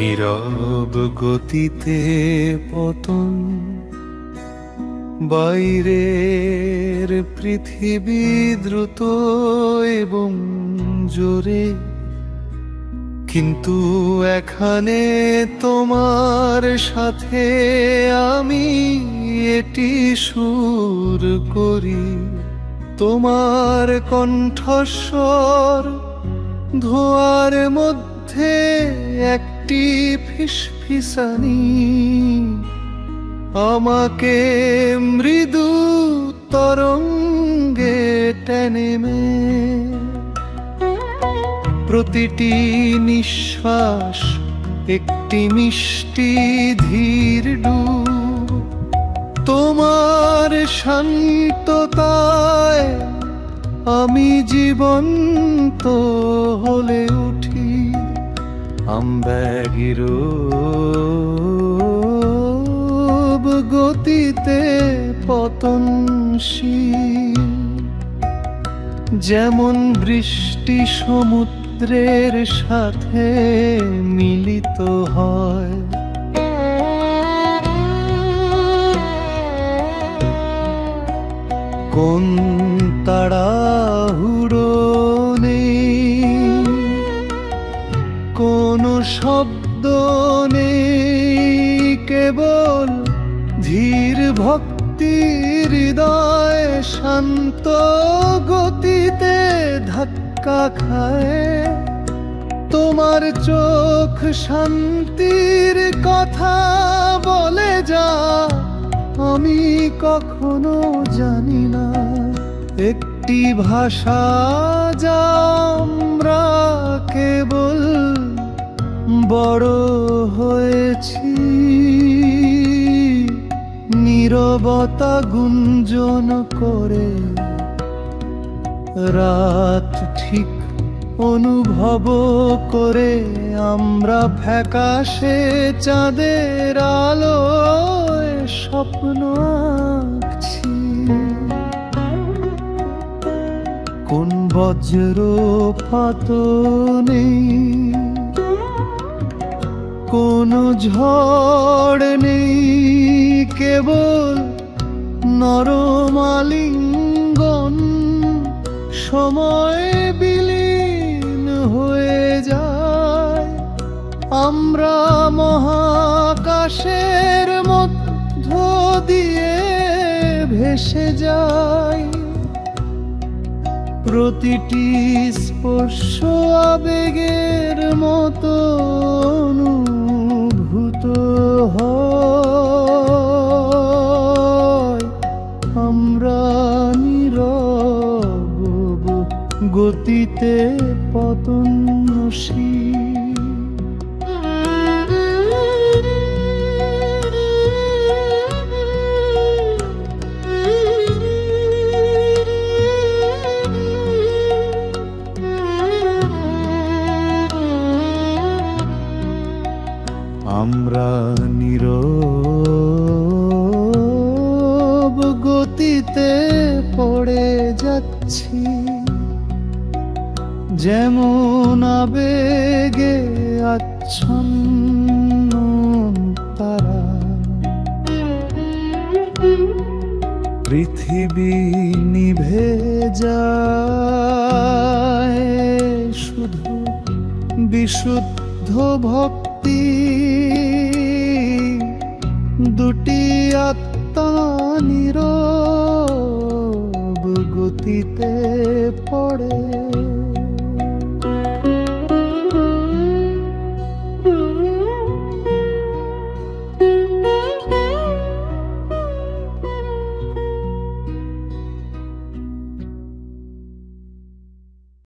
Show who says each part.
Speaker 1: নীরব গতিতে পতন, বাইরের পৃথিবী দ্রুত এবং জোরে, কিন্তু এখানে তোমার সাথে আমি এটি সুর করি। তোমার কণ্ঠস্বর ধোঁয়ার মধ্যে একটি ফিসফিসানি, আমাকে মৃদু তরঙ্গে টেনে। প্রতিটি নিঃশ্বাস একটি মিষ্টি ধীর ডুব, তোমার শান্ততায় আমি জীবন্ত হলে উঠি। আবেগের গতিতে পতনশীল, যেমন বৃষ্টি সমুদ্রের সাথে মিলিত হয়। কোন তাড়াহুড়ো নেই, কোনো শব্দ নেই, কেবল ধীর ভক্তির হৃদয় শান্ত গতিতে ধাক্কা খায়। তোমার চোখ শান্তির কথা বলে যা আমি কখনো জানি না। একটি ভাষা যা আমরা কেবল বড় হয়েছি, নীরবতা গুঞ্জন করে রাত ঠিক অনুভব করে। আমরা ফ্যাকাশে চাঁদের আলোয় স্বপ্ন আঁকছি। কোন বজ্রপাত নেই, কোনো ঝড় নেই, কেবল নরম আলিঙ্গন। সময় বিলীন হয়ে যায়, আমরা মহাকাশের মধ্য দিয়ে ভেসে যাই। প্রতিটি স্পর্শ আবেগের মতো অনুভূত হয়। আমরা নীরব গতিতে পতনশীল। আমরা নীরব গতিতে পড়ে যাচ্ছি, যেমন আবেগে আচ্ছন্ন তারা। পৃথিবী নিভে যায়, শুধু বিশুদ্ধ ভক্তি। দুটি আত্মা নীরব গতিতে পড়ে।